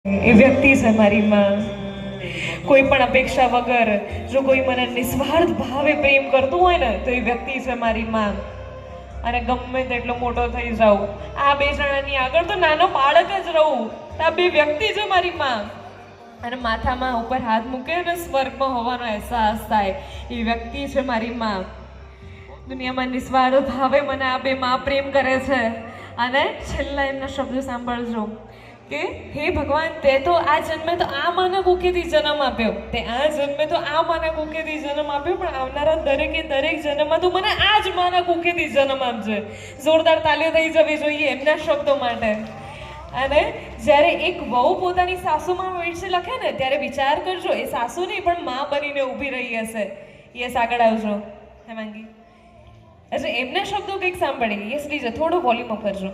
એ વ્યક્તિ છે મારી માં. કોઈ પણ અપેક્ષા વગર જો કોઈ મને નિસ્વાર્થ ભાવે પ્રેમ કરતું હોય ને તો એ વ્યક્તિ છે મારી માં. અને ગમે તેટલો મોટો થઈ જાઉં, આ બે જણાની આગળ તો નાનો બાળક જ રહું, આ બે વ્યક્તિ છે મારી માં. અને માથામાં ઉપર હાથ મૂકે ને સ્વર્ગમાં હોવાનો અહેસાસ થાય, એ વ્યક્તિ છે મારી માં. દુનિયામાં નિસ્વાર્થ ભાવે મને આ બે માં પ્રેમ કરે છે. અને છેલ્લા એમના શબ્દો સાંભળજો કે હે ભગવાન, તે તો આ જન્મે તો આ માના કુખેથી જન્મ આપ્યો, તે આ જન્મે તો આ માના કુખેથી જન્મ આપ્યો, પણ આવનારા દરેકે દરેક જન્મમાં તું મને આ જ માના કુખેથી જન્મ આપજે. જોરદાર તાલીઓ થઈ જવી જોઈએ એમના શબ્દો માટે. અને જ્યારે એક વહુ પોતાની સાસુમાં વિશે લખે ને ત્યારે વિચાર કરજો, એ સાસુ નહીં પણ માં બનીને ઊભી રહી હશે. યસ, આગળ આવજો હેમાંગી. એટલે એમના શબ્દો કંઈક સાંભળીએ. યસ લીજો, થોડો વોલ્યુમ અપ કરજો.